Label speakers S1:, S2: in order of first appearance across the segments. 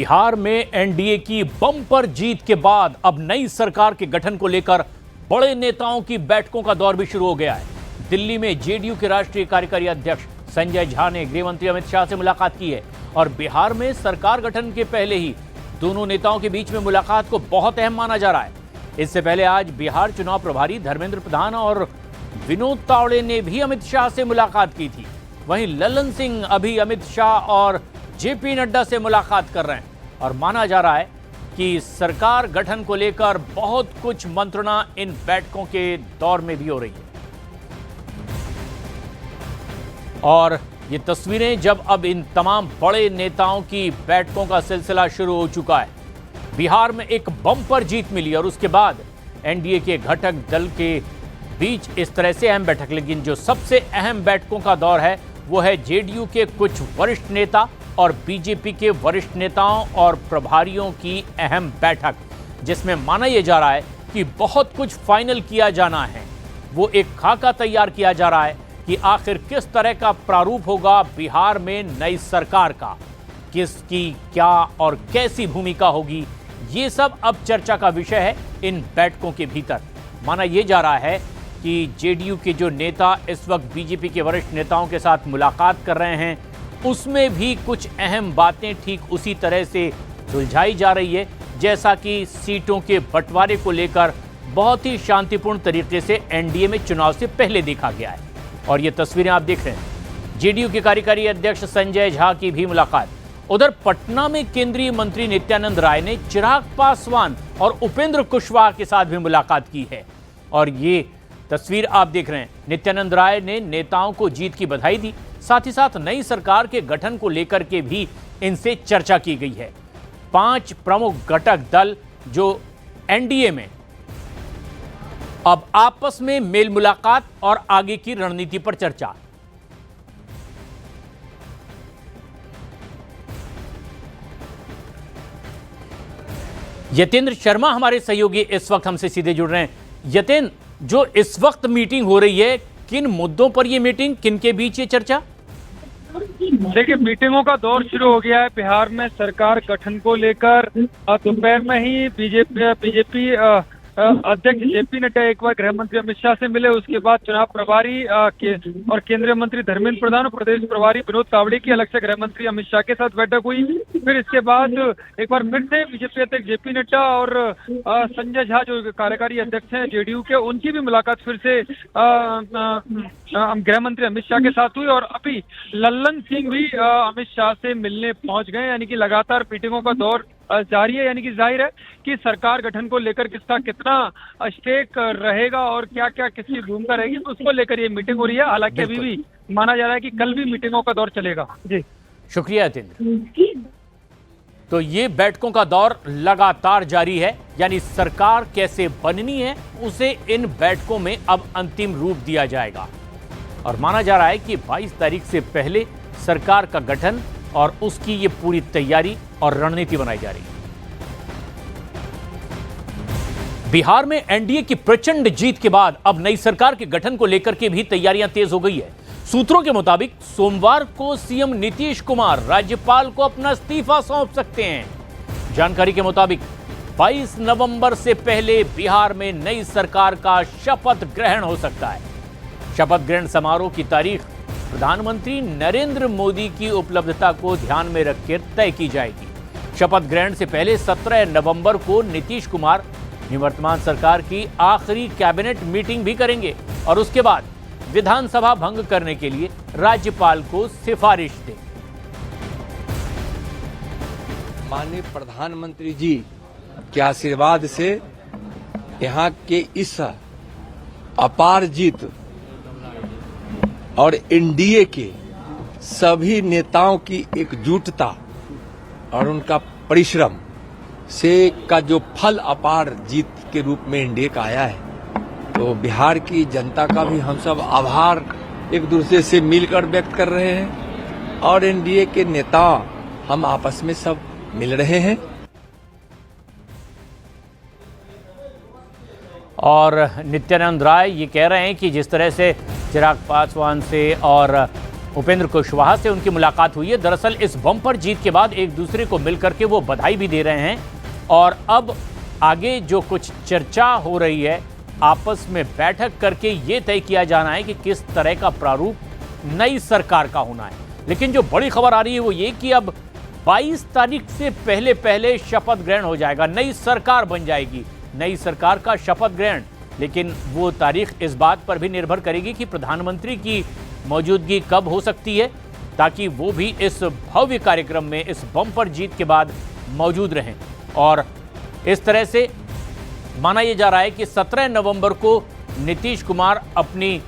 S1: बिहार में एनडीए की बम्पर जीत के बाद अब नई सरकार के गठन को लेकर बड़े नेताओं की बैठकों का दौर भी शुरू हो गया है। दिल्ली में जेडीयू के राष्ट्रीय कार्यकारी अध्यक्ष संजय झा ने गृह मंत्री अमित शाह से मुलाकात की है और बिहार में सरकार गठन के पहले ही दोनों नेताओं के बीच में मुलाकात को बहुत अहम माना जा रहा है। इससे पहले आज बिहार चुनाव प्रभारी धर्मेंद्र प्रधान और विनोद तावड़े ने भी अमित शाह से मुलाकात की थी। वहीं ललन सिंह अभी अमित शाह और जेपी नड्डा से मुलाकात कर रहे हैं और माना जा रहा है कि सरकार गठन को लेकर बहुत कुछ मंत्रणा इन बैठकों के दौर में भी हो रही है। और ये तस्वीरें जब अब इन तमाम बड़े नेताओं की बैठकों का सिलसिला शुरू हो चुका है। बिहार में एक बम्पर जीत मिली और उसके बाद एनडीए के घटक दल के बीच इस तरह से अहम बैठक, लेकिन जो सबसे अहम बैठकों का दौर है वो है जेडीयू के कुछ वरिष्ठ नेता और बीजेपी के वरिष्ठ नेताओं और प्रभारियों की अहम बैठक, जिसमें माना यह जा रहा है कि बहुत कुछ फाइनल किया जाना है। वो एक खाका तैयार किया जा रहा है कि आखिर किस तरह का प्रारूप होगा बिहार में नई सरकार का, किसकी क्या और कैसी भूमिका होगी, ये सब अब चर्चा का विषय है इन बैठकों के भीतर। माना यह जा रहा है कि जेडीयू के जो नेता इस वक्त बीजेपी के वरिष्ठ नेताओं के साथ मुलाकात कर रहे हैं, उसमें भी कुछ अहम बातें ठीक उसी तरह से सुलझाई जा रही है जैसा कि सीटों के बंटवारे को लेकर बहुत ही शांतिपूर्ण तरीके से एनडीए में चुनाव से पहले देखा गया है। और ये तस्वीरें आप देख रहे हैं जेडीयू के कार्यकारी अध्यक्ष संजय झा की भी मुलाकात। उधर पटना में केंद्रीय मंत्री नित्यानंद राय ने चिराग पासवान और उपेंद्र कुशवाहा के साथ भी मुलाकात की है और ये तस्वीर आप देख रहे हैं। नित्यानंद राय ने नेताओं को जीत की बधाई दी, साथ ही साथ नई सरकार के गठन को लेकर के भी इनसे चर्चा की गई है। 5 प्रमुख घटक दल जो एनडीए में अब आपस में मेल मुलाकात और आगे की रणनीति पर चर्चा। यतेंद्र शर्मा हमारे सहयोगी इस वक्त हमसे सीधे जुड़ रहे हैं। यतेंद्र, जो इस वक्त मीटिंग हो रही है, किन मुद्दों पर यह मीटिंग, किन के बीच ये चर्चा?
S2: देखिए, मीटिंगों का दौर शुरू हो गया है बिहार में सरकार गठन को लेकर। दोपहर में ही बीजेपी अध्यक्ष जेपी नड्डा एक बार गृह मंत्री अमित शाह से मिले। उसके बाद चुनाव प्रभारी और केंद्रीय मंत्री धर्मेंद्र प्रधान और प्रदेश प्रभारी विनोद तावड़े की अलग से गृह मंत्री अमित शाह के साथ बैठक हुई। फिर इसके बाद एक बार फिर से बीजेपी अध्यक्ष जेपी नड्डा और संजय झा जो कार्यकारी अध्यक्ष हैं जेडीयू के, उनकी भी मुलाकात फिर से गृह मंत्री अमित शाह के साथ हुई। और अभी ललन सिंह भी अमित शाह से मिलने पहुंच गए। यानी कि लगातार मीटिंगों का दौर जारी है। यानी कि जाहिर है कि सरकार गठन को लेकर किसका कितना स्टेक रहेगा और क्या क्या किसकी भूमिका रहेगी, तो उसको लेकर ये मीटिंग हो रही है। हालांकि अभी भी माना जा रहा है कि कल भी मीटिंगों का दौर चलेगा। जी,
S1: शुक्रिया यतेंद्र। तो ये बैठकों का दौर लगातार जारी है, यानी सरकार कैसे बननी है उसे इन बैठकों में अब अंतिम रूप दिया जाएगा और माना जा रहा है कि 22 तारीख से पहले सरकार का गठन और उसकी ये पूरी तैयारी और रणनीति बनाई जा रही है। बिहार में एनडीए की प्रचंड जीत के बाद अब नई सरकार के गठन को लेकर के भी तैयारियां तेज हो गई है। सूत्रों के मुताबिक सोमवार को सीएम नीतीश कुमार राज्यपाल को अपना इस्तीफा सौंप सकते हैं। जानकारी के मुताबिक 22 नवंबर से पहले बिहार में नई सरकार का शपथ ग्रहण हो सकता है। शपथ ग्रहण समारोह की तारीख प्रधानमंत्री नरेंद्र मोदी की उपलब्धता को ध्यान में रखकर तय की जाएगी। शपथ ग्रहण से पहले 17 नवंबर को नीतीश कुमार निवर्तमान सरकार की आखिरी कैबिनेट मीटिंग भी करेंगे और उसके बाद विधानसभा भंग करने के लिए राज्यपाल को सिफारिश दें।
S3: माननीय प्रधानमंत्री जी के आशीर्वाद से यहाँ के इस अपार जीत और एनडीए के सभी नेताओं की एकजुटता और उनका परिश्रम से का जो फल अपार जीत के रूप में एनडीए का आया है, तो बिहार की जनता का भी हम सब आभार एक दूसरे से मिलकर व्यक्त कर रहे हैं और एनडीए के नेता हम आपस में सब मिल रहे हैं।
S1: और नित्यानंद राय ये कह रहे हैं कि जिस तरह से चिराग पासवान से और उपेंद्र कुशवाहा से उनकी मुलाकात हुई है। दरअसल इस बम्पर जीत के बाद एक दूसरे को मिलकर के वो बधाई भी दे रहे हैं और अब आगे जो कुछ चर्चा हो रही है, आपस में बैठक करके ये तय किया जाना है कि किस तरह का प्रारूप नई सरकार का होना है। लेकिन जो बड़ी खबर आ रही है वो ये कि अब 22 तारीख से पहले पहले शपथ ग्रहण हो जाएगा, नई सरकार बन जाएगी, नई सरकार का शपथ ग्रहण। लेकिन वो तारीख इस बात पर भी निर्भर करेगी कि प्रधानमंत्री की मौजूदगी कब हो सकती है, ताकि वो भी इस भव्य कार्यक्रम में इस बम्पर जीत के बाद मौजूद रहें। और इस तरह से माना यह जा रहा है कि 17 नवंबर को नीतीश कुमार अपनी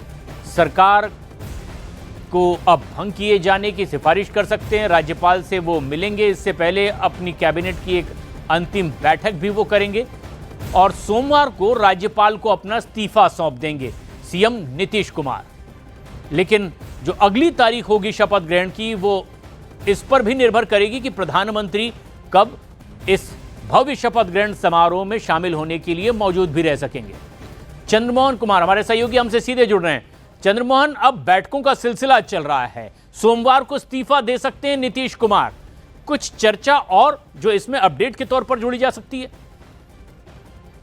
S1: सरकार को अब भंग किए जाने की सिफारिश कर सकते हैं। राज्यपाल से वो मिलेंगे, इससे पहले अपनी कैबिनेट की एक अंतिम बैठक भी वो करेंगे और सोमवार को राज्यपाल को अपना इस्तीफा सौंप देंगे सीएम नीतीश कुमार। लेकिन जो अगली तारीख होगी शपथ ग्रहण की, वो इस पर भी निर्भर करेगी कि प्रधानमंत्री कब इस भव्य शपथ ग्रहण समारोह में शामिल होने के लिए मौजूद भी रह सकेंगे। चंद्रमोहन कुमार हमारे सहयोगी हमसे सीधे जुड़ रहे हैं। चंद्रमोहन, अब बैठकों का सिलसिला चल रहा है, सोमवार को इस्तीफा दे सकते हैं नीतीश कुमार, कुछ चर्चा और जो इसमें अपडेट के तौर पर जोड़ी जा सकती है?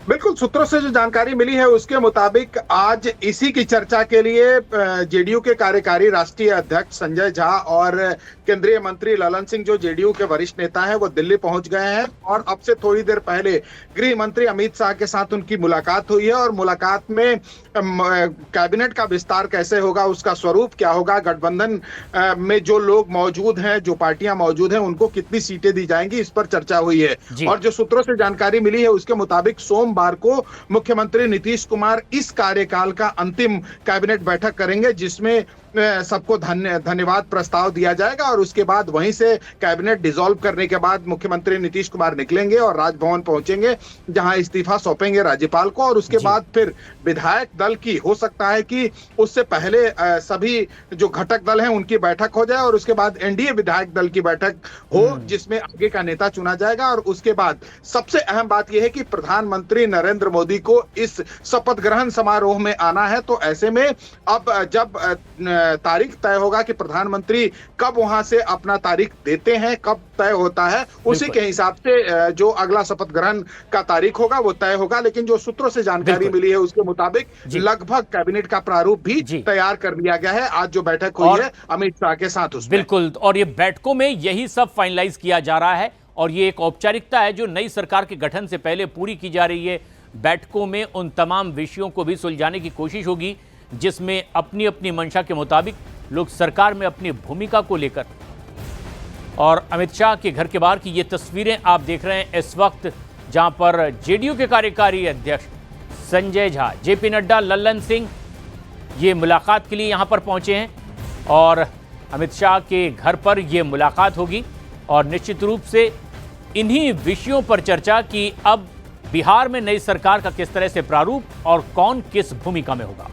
S4: बिल्कुल, सूत्रों से जो जानकारी मिली है उसके मुताबिक आज इसी की चर्चा के लिए जेडीयू के कार्यकारी राष्ट्रीय अध्यक्ष संजय झा और केंद्रीय मंत्री ललन सिंह, जो जेडीयू के वरिष्ठ नेता हैं, वो दिल्ली पहुंच गए हैं और अब से थोड़ी देर पहले गृह मंत्री अमित शाह के साथ उनकी मुलाकात हुई है और मुलाकात में कैबिनेट का विस्तार कैसे होगा, उसका स्वरूप क्या होगा, गठबंधन में जो लोग मौजूद हैं, जो पार्टियां मौजूद हैं, उनको कितनी सीटें दी जाएंगी, इस पर चर्चा हुई है। और जो सूत्रों से जानकारी मिली है उसके मुताबिक सोमवार को मुख्यमंत्री नीतीश कुमार इस कार्यकाल का अंतिम कैबिनेट बैठक करेंगे, जिसमें सबको धन्यवाद प्रस्ताव दिया जाएगा और उसके बाद वहीं से कैबिनेट डिसॉल्व करने के बाद मुख्यमंत्री नीतीश कुमार निकलेंगे और राजभवन पहुंचेंगे, जहां इस्तीफा सौंपेंगे राज्यपाल को। और उसके बाद फिर विधायक दल की, हो सकता है कि उससे पहले सभी जो घटक दल हैं उनकी बैठक हो जाए और उसके बाद एनडीए विधायक दल की बैठक हो, जिसमें आगे का नेता चुना जाएगा। और उसके बाद सबसे अहम बात यह है कि प्रधानमंत्री नरेंद्र मोदी को इस शपथ ग्रहण समारोह में आना है। तो ऐसे में अब जब तारीख तय होगा कि प्रधानमंत्री कब वहां से अपना तारीख देते हैं, कब तय होता है, उसी के हिसाब से जो अगला शपथ ग्रहण का तारीख होगा वो तय होगा। लेकिन जो सूत्रों से जानकारी मिली है उसके मुताबिक लगभग कैबिनेट का प्रारूप भी तैयार कर लिया गया है। आज जो बैठक हुई है अमित शाह के साथ उसमें।
S1: बिल्कुल, और ये बैठकों में यही सब फाइनलाइज किया जा रहा है और ये एक औपचारिकता है जो नई सरकार के गठन से पहले पूरी की जा रही है। बैठकों में उन तमाम विषयों को भी सुलझाने की कोशिश होगी जिसमें अपनी अपनी मंशा के मुताबिक लोग सरकार में अपनी भूमिका को लेकर। और अमित शाह के घर के बाहर की ये तस्वीरें आप देख रहे हैं इस वक्त, जहां पर जेडीयू के कार्यकारी अध्यक्ष संजय झा, जेपी नड्डा, ललन सिंह ये मुलाकात के लिए यहां पर पहुंचे हैं और अमित शाह के घर पर ये मुलाकात होगी और निश्चित रूप से इन्हीं विषयों पर चर्चा कि अब बिहार में नई सरकार का किस तरह से प्रारूप और कौन किस भूमिका में होगा।